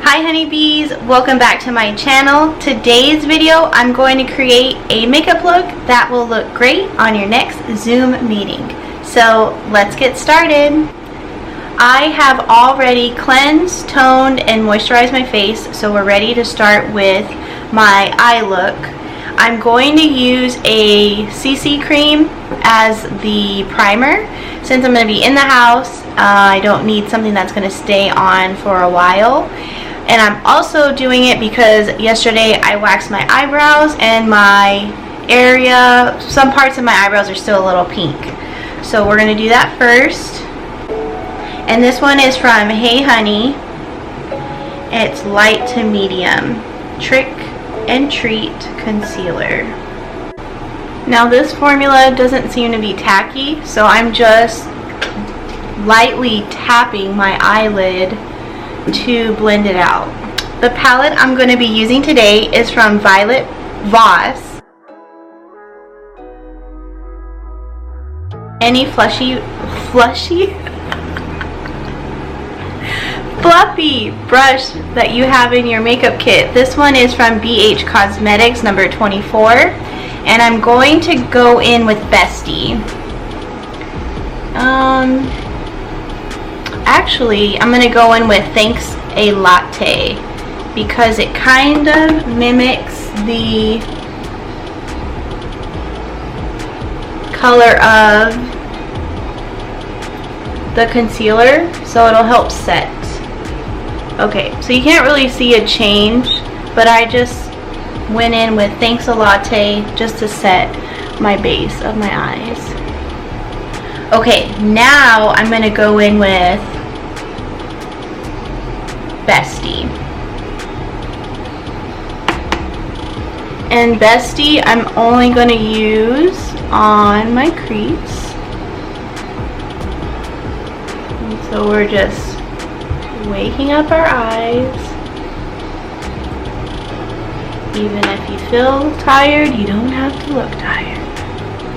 Hi honeybees, welcome back to my channel. Today's video I'm going to create a makeup look that will look great on your next Zoom meeting. So let's get started. I have already cleansed, toned, and moisturized my face, so we're ready to start with my eye look. I'm going to use a CC cream as the primer. Since I'm going to be in the house, I don't need something that's going to stay on for a while. And I'm also doing it because yesterday I waxed my eyebrows and my area, some parts of my eyebrows are still a little pink. So we're going to do that first. And this one is from Hey Honey. It's light to medium. Trick and Treat Concealer. Now this formula doesn't seem to be tacky, so I'm just lightly tapping my eyelid to blend it out. The palette I'm going to be using today is from Violet Voss. Any fluffy brush that you have in your makeup kit. This one is from BH Cosmetics number 24, and I'm going to go in with Bestie. Actually, I'm going to go in with Thanks a Latte because it kind of mimics the color of the concealer, so it'll help set. Okay, so you can't really see a change, but I just went in with Thanks a Latte just to set my base of my eyes. Okay, now I'm going to go in with Bestie. And Bestie I'm only going to use on my crease. And so we're just waking up our eyes. Even if you feel tired, you don't have to look tired.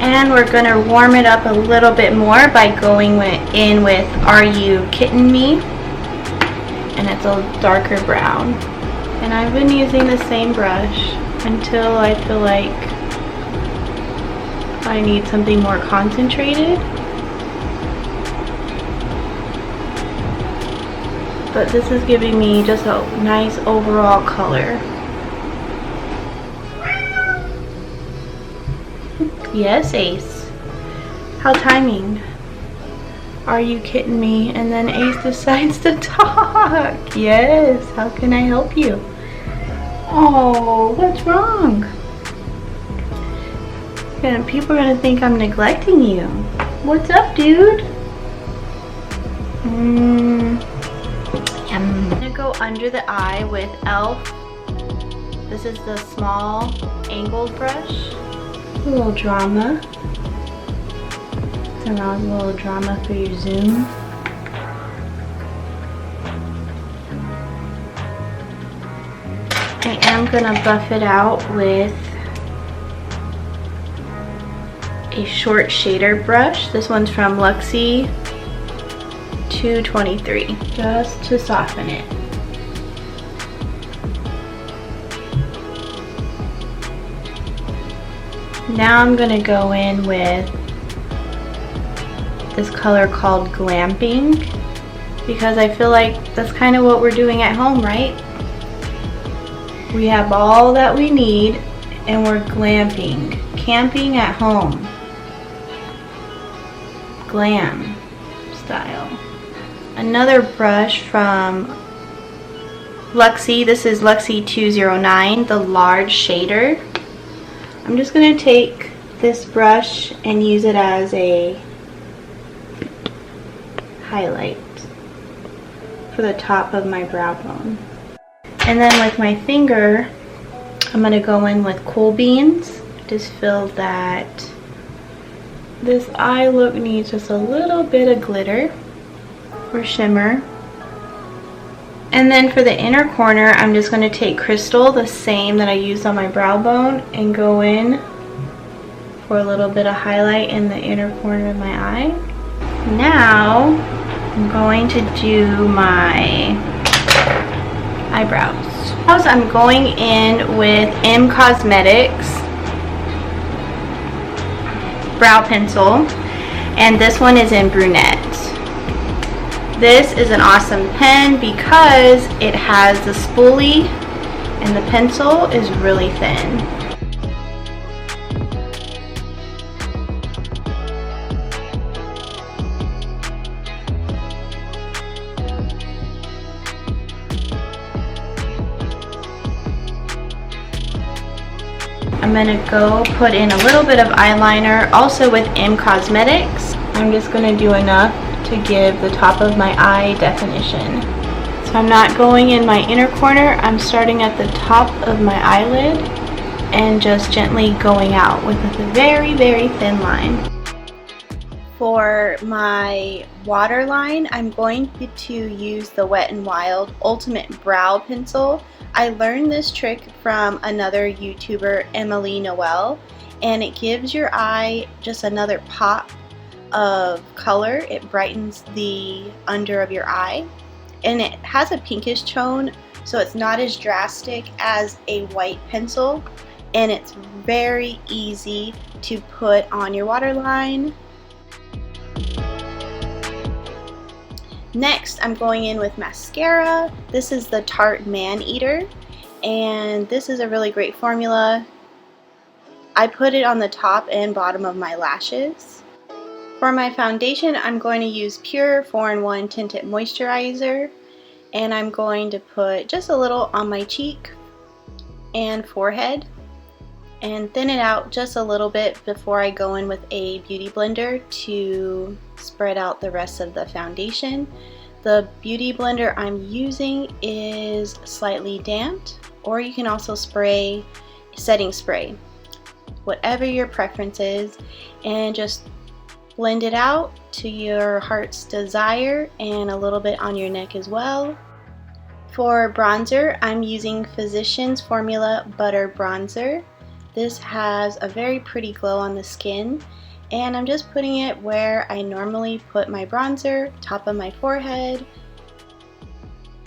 And we're going to warm it up a little bit more by going in with U Kitten Me. And it's a darker brown. And I've been using the same brush until I feel like I need something more concentrated. But this is giving me just a nice overall color. Yes, Ace. How timing. Are you kidding me? And then Ace decides to talk. Yes, how can I help you? Oh, what's wrong? And people are gonna think I'm neglecting you. What's up, dude? Yum. I'm gonna go under the eye with e.l.f. This is the small angled brush. A little drama. It's a little drama for your Zoom. I am gonna buff it out with a short shader brush. This one's from Luxie 223, just to soften it. Now I'm going to go in with this color called Glamping because I feel like that's kind of what we're doing at home, right? We have all that we need and we're glamping, camping at home, glam style. Another brush from Luxie, this is Luxie 209, the large shader. I'm just going to take this brush and use it as a highlight for the top of my brow bone. And then with my finger, I'm going to go in with Cool Beans. Just feel that this eye look needs just a little bit of glitter or shimmer. And then for the inner corner, I'm just going to take Crystal, the same that I used on my brow bone, and go in for a little bit of highlight in the inner corner of my eye. Now I'm going to do my eyebrows. I'm going in with M Cosmetics brow pencil, and this one is in brunette. This is an awesome pen because it has the spoolie and the pencil is really thin. I'm going to go put in a little bit of eyeliner, also with M Cosmetics. I'm just going to do enough to give the top of my eye definition. So I'm not going in my inner corner, I'm starting at the top of my eyelid and just gently going out with a very, very thin line. For my waterline, I'm going to use the Wet n Wild Ultimate Brow Pencil. I learned this trick from another YouTuber, Emily Noel, and it gives your eye just another pop of color. It brightens the under of your eye, and it has a pinkish tone, so it's not as drastic as a white pencil, and it's very easy to put on your waterline. Next, I'm going in with mascara. This is the Tarte Man Eater, and this is a really great formula. I put it on the top and bottom of my lashes. For my foundation, I'm going to use Pure 4-in-1 Tinted Moisturizer, and I'm going to put just a little on my cheek and forehead and thin it out just a little bit before I go in with a beauty blender to spread out the rest of the foundation. The beauty blender I'm using is slightly damped, or you can also spray setting spray, whatever your preference is, and just blend it out to your heart's desire and a little bit on your neck as well. For bronzer, I'm using Physicians Formula Butter Bronzer. This has a very pretty glow on the skin, and I'm just putting it where I normally put my bronzer, top of my forehead,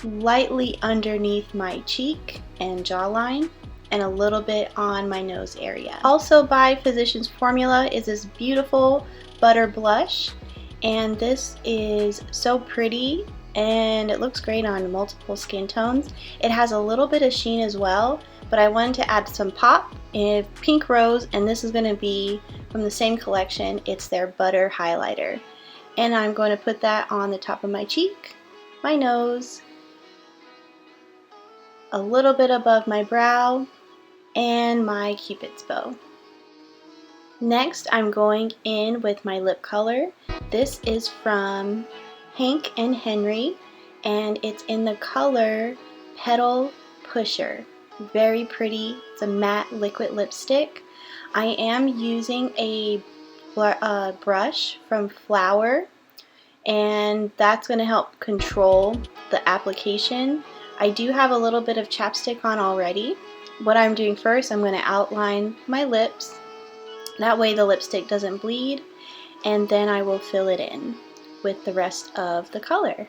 lightly underneath my cheek and jawline, and a little bit on my nose area. Also by Physicians Formula is this beautiful butter blush, and this is so pretty and it looks great on multiple skin tones. It has a little bit of sheen as well, but I wanted to add some pop in Pink Rose, and this is going to be from the same collection. It's their butter highlighter, and I'm going to put that on the top of my cheek, my nose, a little bit above my brow, and my Cupid's bow. Next, I'm going in with my lip color. This is from Hank and Henry, and it's in the color Petal Pusher. Very pretty. It's a matte liquid lipstick. I am using a brush from Flower, and that's going to help control the application. I do have a little bit of chapstick on already. What I'm doing first, I'm going to outline my lips. That way the lipstick doesn't bleed, and then I will fill it in with the rest of the color.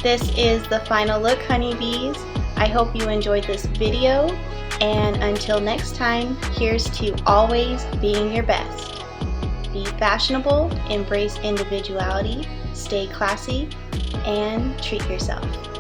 This is the final look, honeybees. I hope you enjoyed this video, and until next time, here's to always being your best. Be fashionable, embrace individuality, stay classy, and treat yourself.